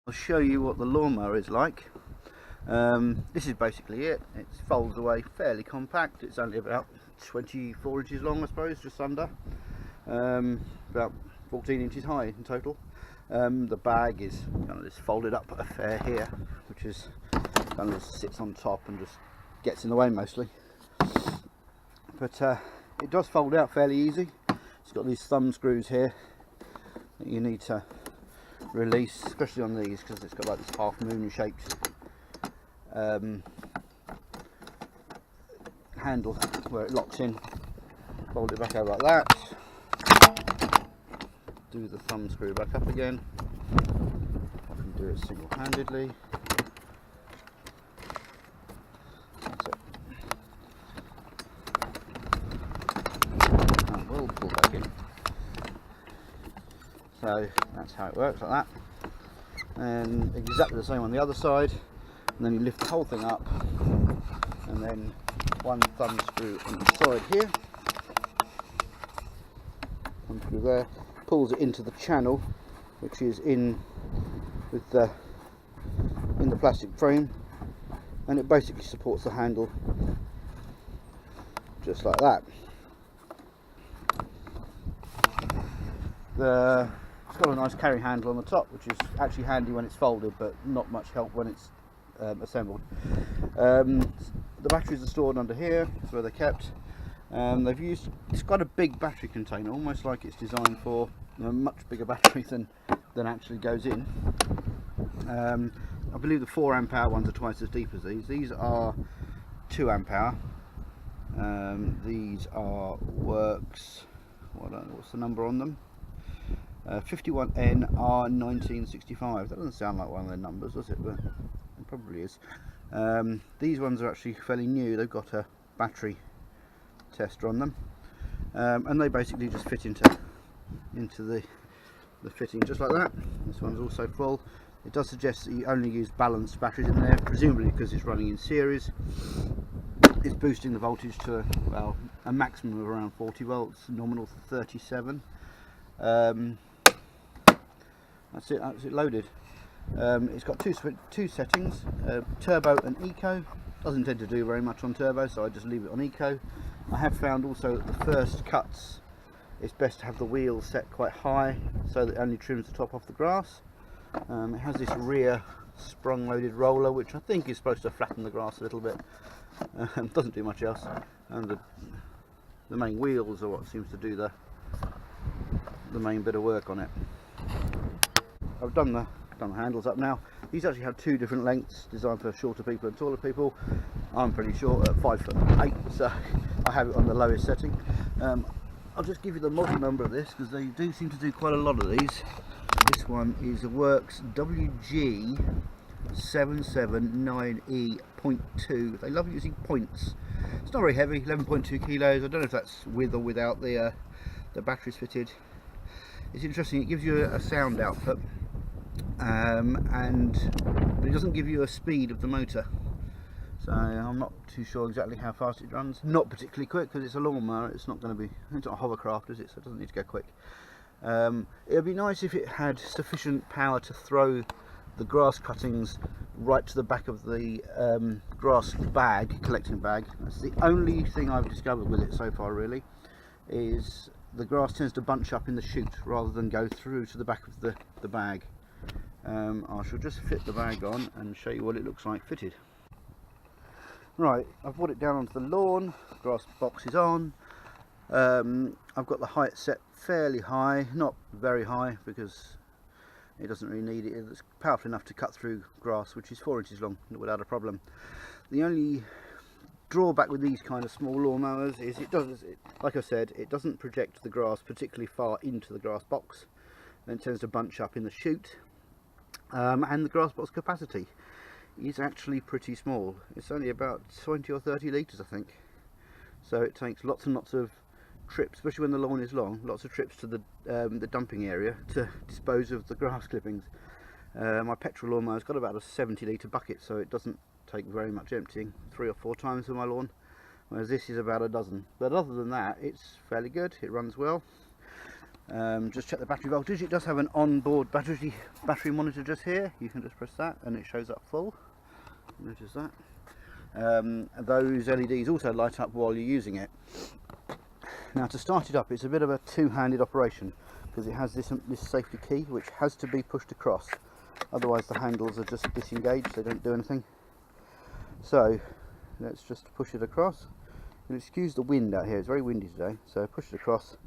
I'll show you what the lawnmower is like. This is basically it. It folds away fairly compact. It's only about 24 inches long, I suppose, just under. About 14 inches high in total. The bag is kind of this folded up affair here, which is kind of sits on top and just gets in the way mostly. But it does fold out fairly easy. It's got these thumb screws here that you need to release, especially on these, because it's got like this half moon shaped handle where it locks in. Fold it back over like that. Do the thumb screw back up again. I can do it single-handedly. That's it. And we'll pull back in. So that's how it works, like that. And exactly the same on the other side. And then you lift the whole thing up, and then one thumb screw on the side here. One screw there. Pulls it into the channel, which is in the plastic frame, and it basically supports the handle just like that. It's got a nice carry handle on the top, which is actually handy when it's folded, but not much help when it's assembled. The batteries are stored under here. That's where they're kept. It's got a big battery container, almost like it's designed for a much bigger battery than actually goes in. I believe the 4 amp hour ones are twice as deep as these. These are 2 amp hour. These are Worx. What's the number on them? 51NR1965. That doesn't sound like one of their numbers, does it? But it probably is. These ones are actually fairly new. They've got a battery tester on them, and they basically just fit into the fitting just like that. This one's also full. It does suggest that you only use balanced batteries in there, presumably because it's running in series. It's boosting the voltage to a maximum of around 40 volts, nominal 37. That's it loaded. It's got two settings, turbo and eco. Doesn't tend to do very much on turbo, so I just leave it on eco. I have found also that the first cuts, it's best to have the wheels set quite high so that it only trims the top off the grass. It has this rear sprung loaded roller, which I think is supposed to flatten the grass a little bit. Doesn't do much else, and the main wheels are what seems to do the main bit of work on it. I've done the handles up now. These actually have 2 different lengths, designed for shorter people and taller people. I'm pretty short at 5'8", so I have it on the lowest setting. I'll just give you the model number of this, because they do seem to do quite a lot of these. This one is a Worx WG779E.2. They love using points. It's not very heavy, 11.2 kilos. I don't know if that's with or without the batteries fitted. It's interesting, it gives you a sound output, but it doesn't give you a speed of the motor. So I'm not too sure exactly how fast it runs. Not particularly quick, because it's a lawnmower. It's not a hovercraft, is it? So it doesn't need to go quick. It would be nice if it had sufficient power to throw the grass cuttings right to the back of the grass bag, collecting bag. That's the only thing I've discovered with it so far, really, is the grass tends to bunch up in the chute rather than go through to the back of the bag. I shall just fit the bag on and show you what it looks like fitted. Right, I've brought it down onto the lawn, grass box is on. I've got the height set fairly high, not very high because it doesn't really need it. It's powerful enough to cut through grass, which is 4 inches long without a problem. The only drawback with these kind of small lawnmowers is like I said, it doesn't project the grass particularly far into the grass box, and it tends to bunch up in the chute. And the grass box capacity is actually pretty small. It's only about 20 or 30 litres, I think. So it takes lots and lots of trips, especially when the lawn is long, lots of trips to the dumping area to dispose of the grass clippings. My petrol lawnmower's got about a 70 litre bucket, so it doesn't take very much emptying, 3 or 4 times for my lawn, whereas this is about a dozen. But other than that, it's fairly good. It runs well. Just check the battery voltage. It does have an onboard battery monitor just here. You can just press that and it shows up full. Notice that. Those LEDs also light up while you're using it. Now, to start it up, it's a bit of a two-handed operation because it has this safety key which has to be pushed across, otherwise the handles are just disengaged, they don't do anything. So let's just push it across. You'll excuse the wind out here, it's very windy today, so push it across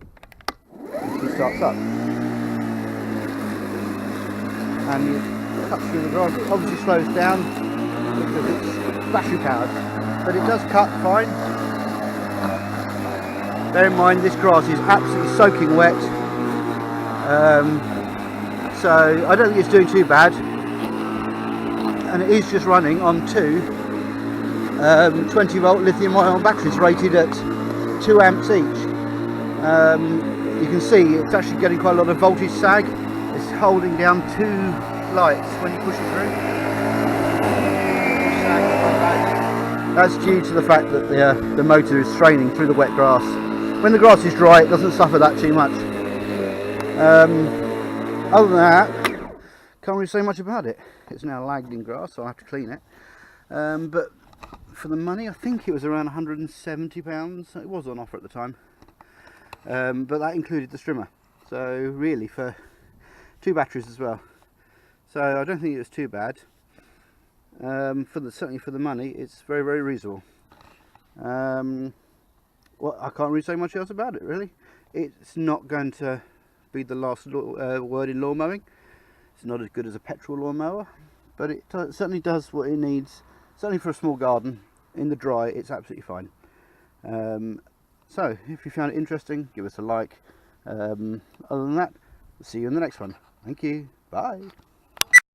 and she starts up. And you cut through the grass. It obviously slows down because it's battery powered, but it does cut fine. Bear in mind this grass is absolutely soaking wet, so I don't think it's doing too bad, and it is just running on two 20 volt lithium ion batteries rated at 2 amps each. You can see it's actually getting quite a lot of voltage sag. It's holding down 2 lights when you push it through. That's due to the fact that the motor is straining through the wet grass. When the grass is dry, it doesn't suffer that too much. Other than that, can't really say much about it. It's now lagged in grass, so I'll have to clean it. But for the money, I think it was around £170. It was on offer at the time. But that included the strimmer. So really, for 2 batteries as well. So I don't think it was too bad. Certainly for the money, it's very, very reasonable. Well, I can't really say much else about it, really. It's not going to be the last word in lawn mowing. It's not as good as a petrol lawn mower, but it certainly does what it needs. Certainly for a small garden, in the dry, it's absolutely fine. So, if you found it interesting, give us a like. Other than that, see you in the next one. Thank you. Bye.